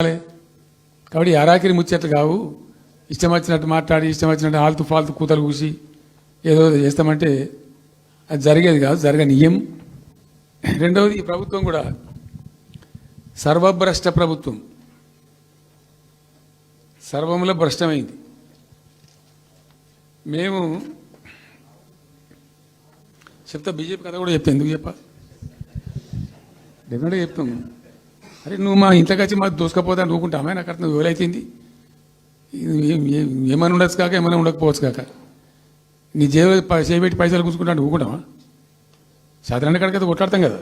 కాబట్టి అరాకిరి ముచ్చట్లు కావు. ఇష్టం వచ్చినట్టు మాట్లాడి ఇష్టం వచ్చినట్టు ఆల్తు ఫాల్తు కూతలు కూసి ఏదో చేస్తామంటే అది జరిగేది కాదు, జరగనీయం. రెండవది, ఈ ప్రభుత్వం కూడా సర్వభ్రష్ట ప్రభుత్వం, సర్వముల భ్రష్టమైంది. మేము చెప్తా, బీజేపీ కథ కూడా చెప్తా. ఎందుకు చెప్పా, డెఫినెట్గా చెప్తాము. అరే నువ్వు మా ఇంట్లోకి వచ్చి మాకు దూసుకపోతా నువ్వుకుంటామా? నాకు అర్థం ఎవరైతుంది, ఏమైనా ఉండొచ్చు కాక ఏమైనా ఉండకపోవచ్చు కాక నీ చేయబెట్టి పైసలు కూర్చుకుంటా నువ్వుకుంటామా? సాధారణ కాడికైతే కొట్లాడతాం కదా.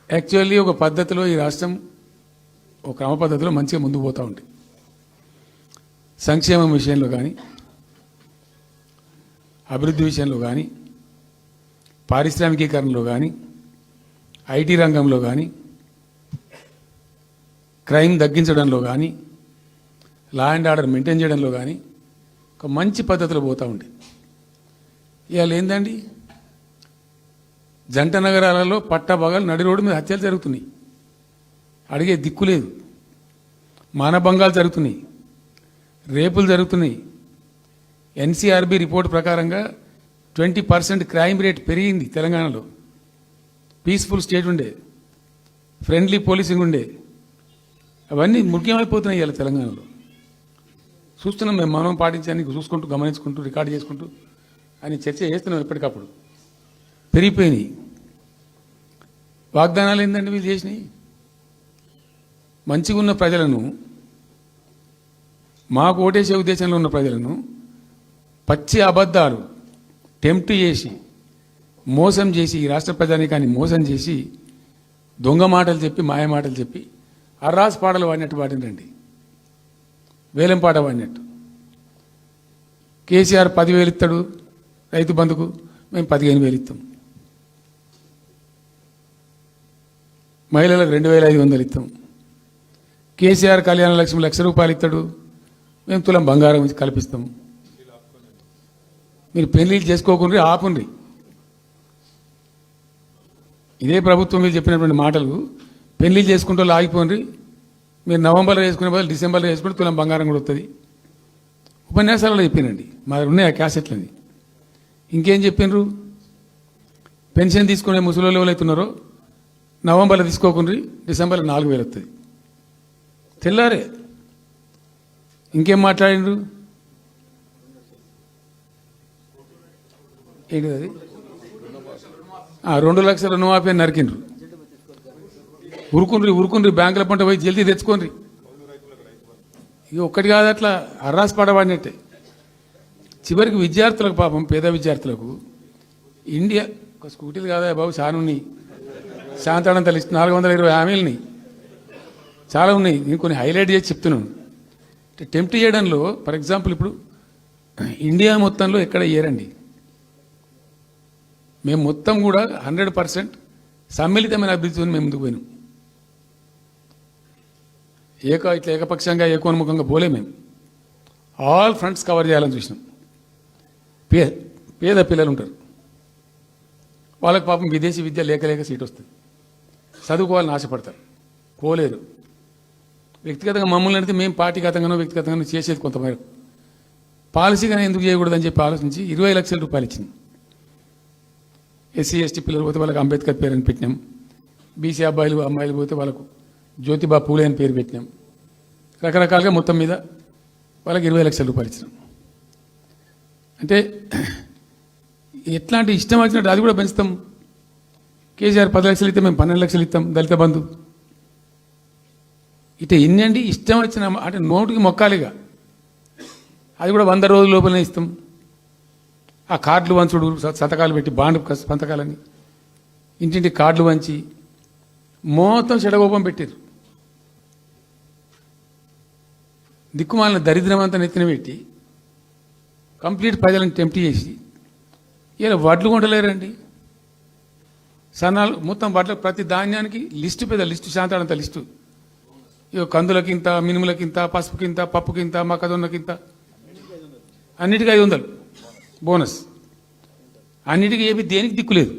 యాక్చువల్లీ ఒక పద్ధతిలో ఈ రాష్ట్రం ఒక క్రమ పద్ధతిలో మంచిగా ముందుకు పోతూ ఉంది. సంక్షేమం విషయంలో కానీ, అభివృద్ధి విషయంలో కానీ, పారిశ్రామికీకరణలో కానీ, ఐటీ రంగంలో కానీ, క్రైమ్ తగ్గించడంలో కానీ, లా అండ్ ఆర్డర్ మెయింటైన్ చేయడంలో కానీ ఒక మంచి పద్ధతిలో పోతూ ఉంది. ఇవాళ ఏందండి, జంట నగరాలలో పట్టబగలు నడి రోడ్డు మీద హత్యలు జరుగుతున్నాయి, అడిగే దిక్కు లేదు. మానభంగాలు జరుగుతున్నాయి, రేపులు జరుగుతున్నాయి. ఎన్సీఆర్బీ రిపోర్ట్ ప్రకారంగా 20% క్రైమ్ రేట్ పెరిగింది తెలంగాణలో. పీస్ఫుల్ స్టేట్ ఉండే, ఫ్రెండ్లీ పోలీసింగ్ ఉండే, అవన్నీ ముఖ్యమైపోతున్నాయి ఇవాళ తెలంగాణలో. చూస్తున్నాం మేము, మనం పాటించడానికి చూసుకుంటూ గమనించుకుంటూ రికార్డు చేసుకుంటూ అని చర్చ చేస్తున్నాం. ఎప్పటికప్పుడు పెరిగిపోయినాయి. వాగ్దానాలు ఏంటంటే వీళ్ళు చేసినాయి. మంచిగా ఉన్న ప్రజలను, మాకు ఓటేసే ఉద్దేశంలో ఉన్న ప్రజలను పచ్చి అబద్ధాలు టెంప్ట్ చేసి మోసం చేసి, ఈ రాష్ట్ర ప్రజానీకాన్ని మోసం చేసి దొంగ మాటలు చెప్పి మాయ మాటలు చెప్పి అర్రాస్ పాటలు వాడినట్టు వాడినండి, వేలం పాట వాడినట్టు. కేసీఆర్ 10,000 ఇస్తాడు రైతు బంధుకు, మేము 15,000 ఇస్తాం. మహిళలకు 2,500 ఇస్తాం. కేసీఆర్ కళ్యాణ లక్ష్మి ₹1,00,000 ఇస్తాడు, మేము తులం బంగారం కల్పిస్తాం. మీరు పెళ్లిళ్ళు చేసుకోకుండా ఆపుండ్రి. ఇదే ప్రభుత్వం మీరు చెప్పినటువంటి మాటలు, పెళ్లిళ్ళు చేసుకుంటూ ఆగిపోండి, మీరు నవంబర్లో వేసుకునే బదులు డిసెంబర్లో వేసుకుంటే తులం బంగారం కూడా వస్తుంది. ఉపన్యాసాలలో చెప్పినండి, మా దగ్గర ఉన్నాయి ఆ క్యాసెట్లని. ఇంకేం చెప్పినారు, పెన్షన్ తీసుకునే ముసలి ఎవరు అవుతున్నారో నవంబర్లో తీసుకోకుండా డిసెంబర్లో 4,000 వస్తుంది. తెల్లారే ఇంకేం మాట్లాడిండ్రు, ఏంటిది అది, 2 లక్షల రుణమాఫీ అని నరికిండ్రు. ఉరుకుండ్రి బ్యాంకుల పంట పోయి జల్దీ తెచ్చుకోండి. ఇక ఒక్కటి కాదు, అట్లా అర్రాస్ పడబడినట్టే. చివరికి విద్యార్థులకు, పాపం పేద విద్యార్థులకు ఇండియా ఒక స్కూటీలు కాదా బాబు, చాలా ఉన్నాయి. శాంతాడంత లిస్ట్ 420 హామీలని చాలా ఉన్నాయి. నేను కొన్ని హైలైట్ చేసి చెప్తున్నాను. టెంప్ట్ చేయడంలో, ఫర్ ఎగ్జాంపుల్ ఇప్పుడు ఇండియా మొత్తంలో ఎక్కడ ఇయ్యరండి. మేము మొత్తం కూడా 100% సమ్మిళితమైన అభివృద్ధితో మేము ముందుకు పోయినాం. ఇట్లా ఏకపక్షంగా ఏకోన్ముఖంగా పోలే. మేము ఆల్ ఫ్రంట్స్ కవర్ చేయాలని చూసినాం. పేద పిల్లలు ఉంటారు, వాళ్ళకి పాపం విదేశీ విద్య లేక సీట్ వస్తుంది, చదువుకోవాలని ఆశపడతారు, పోలేరు. వ్యక్తిగతంగా మమ్మల్ని అడిగితే మేము పార్టీగతంగానో వ్యక్తిగతంగానో చేసేది కొంతమేరకు. పాలసీగానే ఎందుకు చేయకూడదని చెప్పి ఆలోచించి 20 లక్షల రూపాయలు ఇచ్చింది. ఎస్సీ ఎస్టీ పిల్లలు పోతే వాళ్ళకి అంబేద్కర్ పేరు అని పెట్టినాం. బీసీ అబ్బాయిలు అమ్మాయిలు పోతే వాళ్ళకు జ్యోతిబా పూలే అని పేరు పెట్టినాం. రకరకాలుగా మొత్తం మీద వాళ్ళకి 20 లక్షల రూపాయలు ఇచ్చినాం. అంటే ఎట్లాంటి ఇష్టం వచ్చినట్టు అది కూడా పెంచుతాం. కేసీఆర్ 10 లక్షలు ఇస్తే మేము 12 లక్షలు ఇస్తాం దళిత బంధు. ఇట్లా ఎన్ని అండి, ఇష్టం వచ్చిన అంటే నోటికి మొక్కాలిగా. అది కూడా 100 రోజుల లోపలనే ఇస్తాం. ఆ కార్డులు వంచుడు, సంతకాలు పెట్టి బాండ్ సంతకాలని ఇంటింటి కార్డులు వంచి మొత్తం చెడగోపం పెట్టారు. దిక్కుమాలిన దరిద్రం అంతా నెత్తిన పెట్టి కంప్లీట్ ప్రజలను టెంప్ట్ చేసి ఇలా వడ్లు కొంటలేరండి. సన్నాలు మొత్తం వడ్ల ప్రతి ధాన్యానికి లిస్టు, పెద్ద లిస్టు, శాంతాడంత లిస్టు. ఇక కందులకింత, మినుములకింత, పసుపుకింత, పప్పుకింత, మొక్కజొన్నకింత, అన్నిటికీ 500 బోనస్. అన్నిటికీ ఏమి దేనికి దిక్కులేదు.